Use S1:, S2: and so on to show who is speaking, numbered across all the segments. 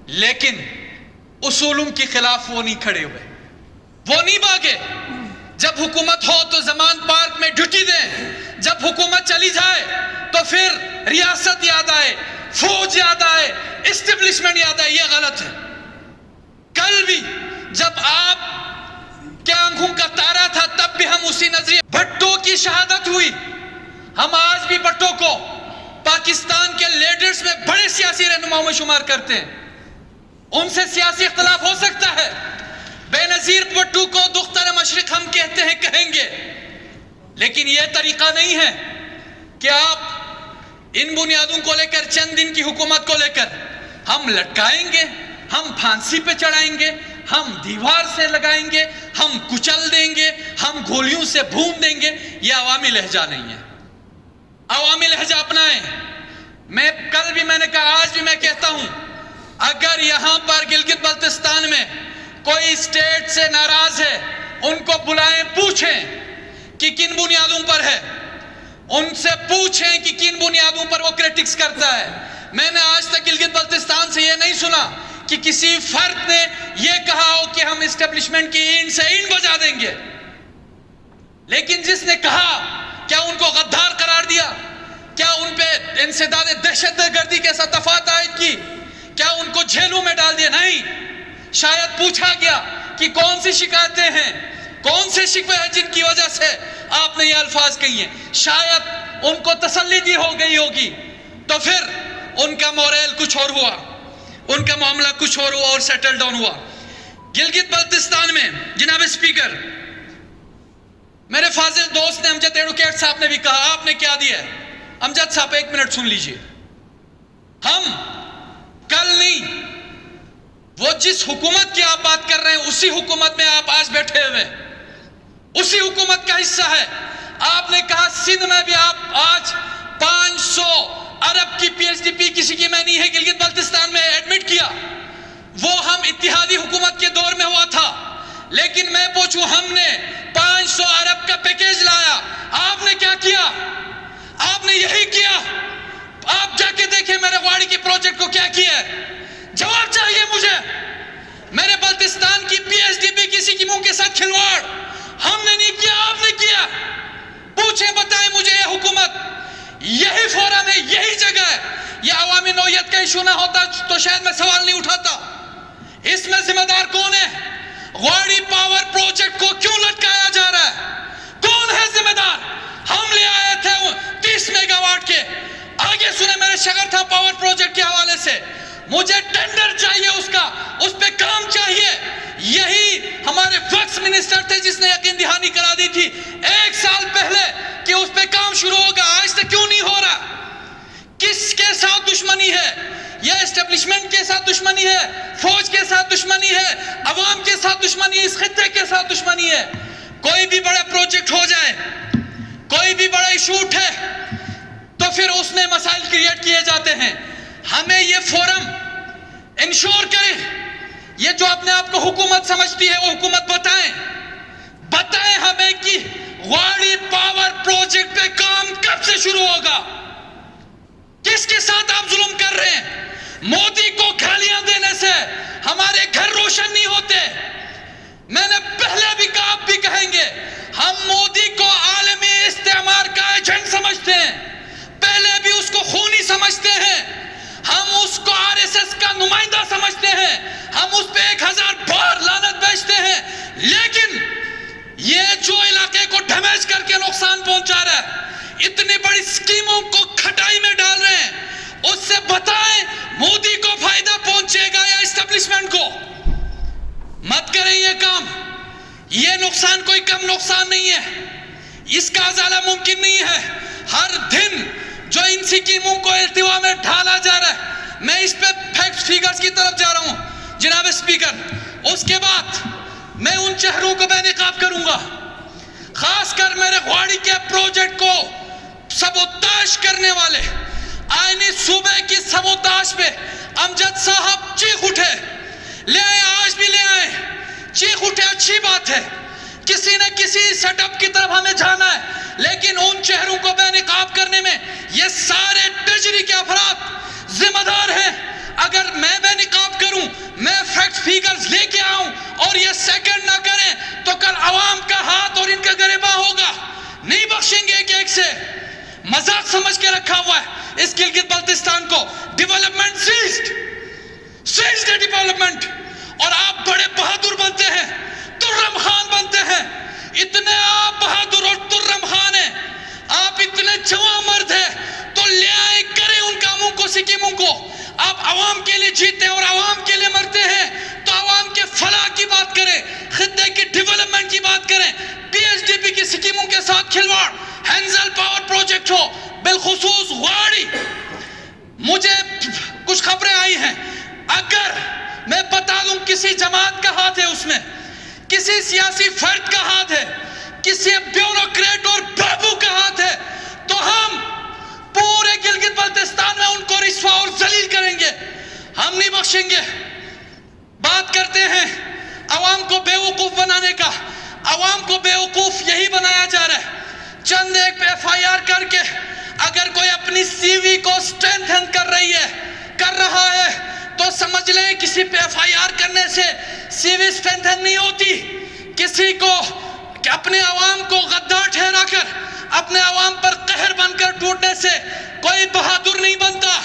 S1: لیکن اصولوں کے خلاف وہ نہیں کھڑے ہوئے، وہ نہیں بھاگے۔ جب حکومت ہو تو زمان پارک میں ڈیوٹی دیں، جب حکومت چلی جائے تو پھر ریاست یاد آئے، فوج یاد آئے، اسٹیبلشمنٹ یاد آئے۔ یہ غلط ہے۔ کل بھی جب آپ کے آنکھوں کا تارا تھا تب بھی ہم اسی نظریے، بھٹو کی شہادت ہوئی، ہم آج بھی بھٹو کو پاکستان کے لیڈرز میں بڑے سیاسی رہنماؤں میں شمار کرتے ہیں۔ ان سے سیاسی اختلاف ہو سکتا ہے، بے نظیر بھٹو کو دختر مشرق ہم کہتے ہیں، کہیں گے، لیکن یہ طریقہ نہیں ہے کہ آپ ان بنیادوں کو لے کر، چند دن کی حکومت کو لے کر ہم لٹکائیں گے، ہم پھانسی پہ چڑھائیں گے، ہم دیوار سے لگائیں گے، ہم کچل دیں گے، ہم گولیوں سے بھون دیں گے۔ یہ عوامی لہجہ نہیں ہے۔ عوامی لہجہ اپنائیں۔ کل بھی میں نے کہا، آج بھی میں کہتا ہوں، اگر یہاں پر گلگت بلتستان میں کوئی اسٹیٹ سے ناراض ہے، ان کو بلائیں، پوچھیں کہ کن بنیادوں پر ہے، ان سے پوچھیں کہ کن بنیادوں پر وہ کرٹکس کرتا ہے۔ میں نے آج تک گلگت بلتستان سے یہ نہیں سنا کہ کسی فرد نے یہ کہا ہو کہ ہم اسٹیبلشمنٹ کی اینٹ سے اینٹ بجا دیں گے، لیکن جس نے کہا، کیا ان کو غدار قرار دیا؟ کیا ان پہ انسداد دہشت گردی کے ساتھ دفعات عائد کی؟ کیا ان کو جیلوں میں ڈال دیا؟ نہیں۔ شاید پوچھا گیا کہ کون سی شکایتیں ہیں، کون سے شکوے ہیں جن کی وجہ سے آپ نے یہ الفاظ کہی ہیں۔ شاید ان کو تسلی دی ہو گئی ہوگی، تو پھر ان کا موریل کچھ اور ہوا، ان کا معاملہ کچھ اور ہوا اور سیٹل ڈاؤن ہوا۔ گلگت بلتستان میں جناب اسپیکر، میرے فاضل دوست نے، امجد ایڈوکیٹ صاحب نے بھی کہا، آپ نے کیا دیا ہے؟ امجد صاحب ایک منٹ سن لیجئے۔ ہم کل نہیں، وہ جس حکومت کی آپ بات کر رہے ہیں اسی حکومت میں آپ آج بیٹھے ہوئے، اسی حکومت کا حصہ ہے۔ آپ نے کہا سندھ میں بھی آپ آج 500 ارب کی پی ایچ ڈی پی کسی کی میں نہیں ہے، گلگت بلتستان میں ایڈمٹ کیا۔ وہ ہم اتحادی حکومت کے دور میں ہوا تھا، لیکن میں پوچھوں، ہم نے 500 ارب کا پیکیج لایا، آپ نے کیا کیا؟ آپ نے یہی کیا۔ آپ جا کے دیکھیں میرے واڑی کے پروجیکٹ کو کیا کیا ہے، جواب چاہیے مجھے۔ میرے بلتستان کی پی ایچ ڈی پی کسی کی منہ کے ساتھ کھلواڑ، ہم نے نہیں کیا، آپ نے کیا۔ پوچھیں، بتائیں مجھے، یہ حکومت، یہی فورم ہے، یہی جگہ ہے۔ یہ عوامی نوعیت کا ایشو نہ ہوتا تو شاید میں سوال نہیں اٹھاتا۔ اس میں ذمہ دار کون ہے؟ واڑی پاور پروجیکٹ کو کیوں لٹکایا جا رہا ہے؟ کون ہے ذمہ دار؟ ہم لے آئے تھے 30 میگا واٹ کے۔ آگے سنیں میرے شگرتھا پاور پروجیکٹ کے حوالے سے، مجھے ٹینڈر چاہیے، اس پہ کام چاہیے۔ یہی ہمارے وقت منسٹر تھے جس نے یقین دہانی کرا دی تھی 1 سال پہلے کہ اس پہ کام شروع ہوگا، آج تک کیوں نہیں ہو رہا؟ کس کے ساتھ دشمنی ہے؟ یہ اسٹیبلشمنٹ کے ساتھ دشمنی ہے، فوج کے ساتھ دشمنی ہے، عوام کے ساتھ دشمنی ہے، اس خطے کے ساتھ دشمنی ہے۔ کوئی بھی بڑا پروجیکٹ ہو جائے، کوئی بھی بڑا ایشو اٹھے تو پھر اس میں مسائل کریٹ کیے جاتے ہیں۔ ہمیں یہ فورم انشور کرے، یہ جو اپنے آپ کو حکومت سمجھتی ہے وہ حکومت بتائیں ہمیں کہ واڑی پاور پروجیکٹ پہ کام کب سے شروع ہوگا؟ کس کے ساتھ آپ ظلم کر رہے ہیں؟ مودی کو گالیاں دینے سے ہمارے گھر روشن نہیں ہوتے۔ میں نے پہلے بھی کہا، آپ بھی کہیں گے، ہم مودی کو عالمی استعمار کا ایجنٹ سمجھتے ہیں، پہلے بھی اس کو خونی سمجھتے ہیں، ہم اس کو آر ایس ایس کا نمائندہ سمجھتے ہیں، ہم اس پہ 1000 بار لعنت بیچتے ہیں، لیکن یہ جو علاقے کو ڈیمیج کر کے نقصان پہنچا رہا ہے، اتنی بڑی سکیموں کو کھٹائی میں ڈال رہے ہیں، اس سے بتائیں مودی کو فائدہ پہنچے گا یا اسٹیبلشمنٹ کو؟ مت کریں یہ کام۔ یہ نقصان کوئی کم نقصان نہیں ہے، اس کا ازالہ ممکن نہیں ہے۔ ہر دن جو ان سکیموں کو التوا میں ڈھالا جا رہا ہے، میں اس پہ فیکٹس فیگرز کی طرف جا رہا ہوں جناب اسپیکر۔ اس کے بعد میں ان چہروں کو بے نقاب کروں گا، خاص کر میرے غواڑی کے پروجیکٹ کو سبوتاش کرنے والے، آئینی صوبے کی سبوتاش پہ امجد صاحب چیخ اٹھے، لے آئے، آج بھی لے آئے، چیخ اٹھے، اچھی بات ہے، کسی نہ کسی سیٹ اپ کی طرف ہمیں جانا ہے، لیکن ان چہروں کو بے نقاب کرنے میں یہ سارے ٹریجری کے افراد ذمہ دار ہیں۔ اگر میں بے نقاب کروں عوام کا ہاتھ اور ان کا گریباں ہوگا. نہیں بخشیں گے ایک ایک سے. مذاق سمجھ کے رکھا ہوا ہے اس گلگت بلتستان کو. Development seized development. اور آپ بڑے بہادر بنتے ہیں, ترم خان بنتے ہیں. اتنے آپ بہادر اور ترم خان ہیں, آپ اتنے جوان مرد ہیں, تو لے آئے کریں ان کاموں کو, سکیموں کو. آپ عوام کے لیے جیتے ہیں اور عوام کے لیے مرتے ہیں, تو عوام کے فلاح کی بات کریں, خطے کی ڈیولپمنٹ کی بات کریں. پی ایس ڈی پی کی سکیموں کے ساتھ کھلواڑ, ہینزل پاور پروجیکٹ ہو, بالخصوص واڑی. مجھے کچھ خبریں آئی ہیں, اگر میں بتا دوں کسی جماعت کا ہاتھ ہے اس میں, کسی سیاسی فرد کا ہاتھ ہے, کسی بیوروکریٹ اور بابو کا ہاتھ ہے, تو ہم پورے گلگت بلتستان میں ان کو رسوا اور ذلیل کریں گے. ہم نہیں بخشیں گے. بات کرتے ہیں عوام کو بیوقوف بنانے کا. عوام کو بیوقوف یہی بنایا جا رہا ہے. چند ایک پہ ایف آئی آر کر کے اگر کوئی اپنی سی وی کو اسٹرینتھن کر رہا ہے, تو سمجھ لیں کسی پہ ایف آئی آر کرنے سے سی وی اسٹرینتھن نہیں ہوتی. کسی کو اپنے عوام کو غدار ٹھہرا کر اپنے عوام پر قہر بن کر ٹوٹنے سے کوئی بہادر نہیں بنتا.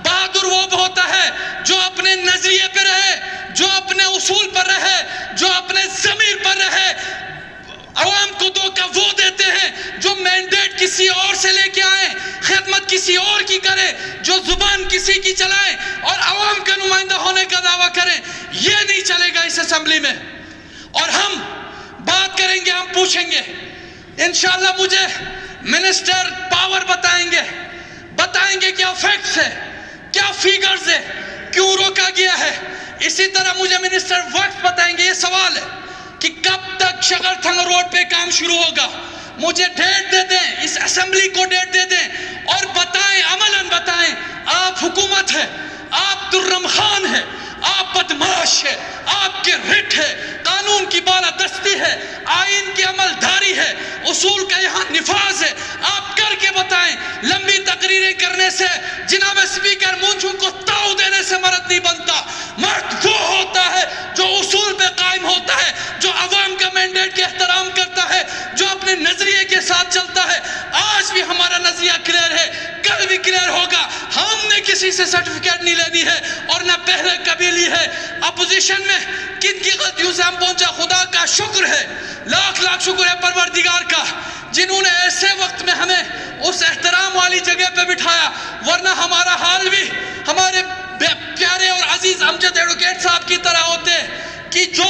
S1: بہادر وہ ہوتا ہے جو اپنے نظریے پہ رہے, جو اپنے اصول پر رہے, جو اپنے ضمیر پر رہے. عوام کو دھوکہ وہ دیتے ہیں جو مینڈیٹ کسی اور سے لے کے آئیں, خدمت کسی اور کی کرے, جو زبان کسی کی چلائیں اور عوام کا نمائندہ ہونے کا دعویٰ کریں. یہ نہیں چلے گا اس اسمبلی میں. اور ہم بات کریں گے, ہم پوچھیں گے انشاءاللہ. مجھے منسٹر پاور بتائیں گے کیا فیکٹس ہے, کیا فیگرز ہے, کیوں روکا گیا ہے. اسی طرح مجھے منسٹر وقت بتائیں گے. یہ سوال ہے کہ کب تک شغر تھنگ روڈ پہ کام شروع ہوگا. مجھے ڈیٹ دے دیں, اس اسمبلی کو ڈیٹ دے دیں, اور بتائیں, عملاً بتائیں. آپ حکومت ہے, آپ ترم خان ہے, آپ بدماش ہے, آپ کے رٹ ہے, قانون کی بالادستی ہے, آئین کی عمل داری ہے, اصول کا یہاں نفاذ ہے. آپ کر کے بتائیں. لمبی تقریریں کرنے سے, جناب اسپیکر مونچھوں کو تاؤ دینے سے مرد نہیں بنتا. مرد وہ ہوتا ہے جو اصول پہ قائم ہوتا ہے, جو عوام کا مینڈیٹ کے احترام کرتا ہے, جو اپنے نظریے کے ساتھ چلتا ہے. آج بھی ہمارا نظریہ کلیئر ہے, کل بھی کلیئر ہوگا. ہم نے کسی سے سرٹیفکیٹ نہیں لینی ہے اور نہ پہلے کبھی لی ہے. اپوزیشن میں کن کی غلطیوں سے ہم پہنچا, خدا کا شکر ہے, لاکھ لاکھ شکر ہے پروردگار کا, جنہوں نے ایسے وقت میں ہمیں اس احترام والی جگہ پہ بٹھایا. ورنہ ہمارا حال بھی ہمارے پیارے اور عزیز امجد ایڈوکیٹ صاحب کی طرح ہوتے کہ جو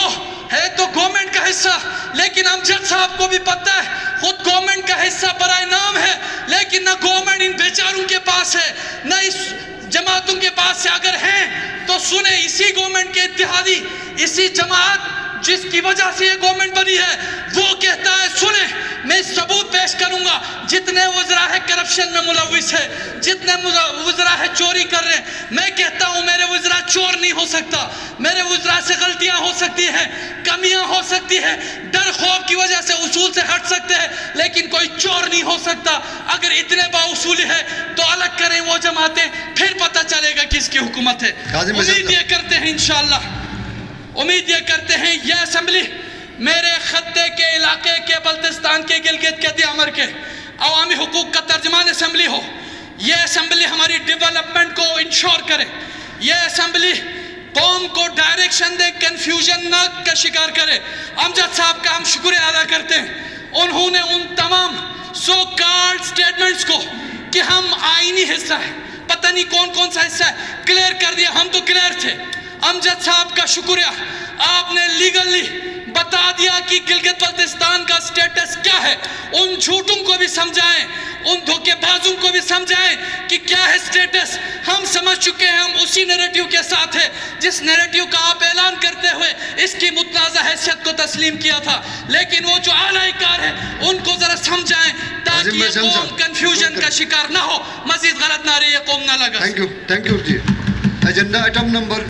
S1: ہے تو گورنمنٹ کا حصہ, لیکن امجد صاحب کو بھی پتہ ہے خود گورنمنٹ کا حصہ برائے نام ہے, لیکن نہ گورنمنٹ ان بیچاروں کے پاس ہے, نہ اس جماعتوں کے پاس سے. اگر ہیں تو سنیں, اسی گورنمنٹ کے اتحادی, اسی جماعت جس کی وجہ سے یہ گورنمنٹ بنی ہے, وہ کہتا ہے, سنیں میں ثبوت پیش کروں گا, جتنے وزراء ہیں کرپشن میں ملوث ہے, جتنے وزراء ہیں چوری کر رہے ہیں. میں کہتا ہوں میرے وزراء چور نہیں ہو سکتا, میرے وزراء سے غلطیاں ہو سکتی ہیں, کمیاں ہو سکتی ہیں, ڈر خوف کی وجہ سے اصول سے ہٹ سکتے ہیں, لیکن کوئی چور نہیں ہو سکتا. اگر اتنے بااصول ہے تو الگ کریں وہ جماعتیں, پھر پتہ چلے گا کس کی حکومت ہے. امید یہ کرتے ہیں انشاءاللہ, امید یہ کرتے ہیں یہ اسمبلی میرے خطے کے علاقے کے, بلتستان کے, گلگت کے, دیامر کے عوامی حقوق کا ترجمان اسمبلی ہو. یہ اسمبلی ہماری ڈیولپمنٹ کو انشور کرے. یہ اسمبلی قوم کو ڈائریکشن دے, کنفیوژن نہ کا شکار کرے. امجد صاحب کا ہم شکریہ ادا کرتے ہیں, انہوں نے ان تمام سو کارڈ سٹیٹمنٹس کو کہ ہم آئینی حصہ ہے, پتہ نہیں کون کون سا حصہ ہے, کلیئر کر دیا. ہم تو کلیئر تھے. امجد صاحب کا شکریہ, آپ نے لیگلی بتا دیا کہ گلگت بلتستان کا سٹیٹس کیا ہے. ان جھوٹوں کو بھی سمجھائیں, ان دھوکے بازوں کو بھی سمجھائیں کہ کیا ہے سٹیٹس. ہم سمجھ چکے ہیں, ہم اسی نیریٹیو کے ساتھ ہیں جس نیریٹیو کا آپ اعلان کرتے ہوئے اس کی متنازع حیثیت کو تسلیم کیا تھا. لیکن وہ جو اعلی کار ہیں ان کو ذرا سمجھائیں تاکہ یہ قوم کنفیوژن کا شکار نہ ہو, مزید غلط نہ رہے, یہ قوم نہ لگا.
S2: تھینک یو جی. Agenda item number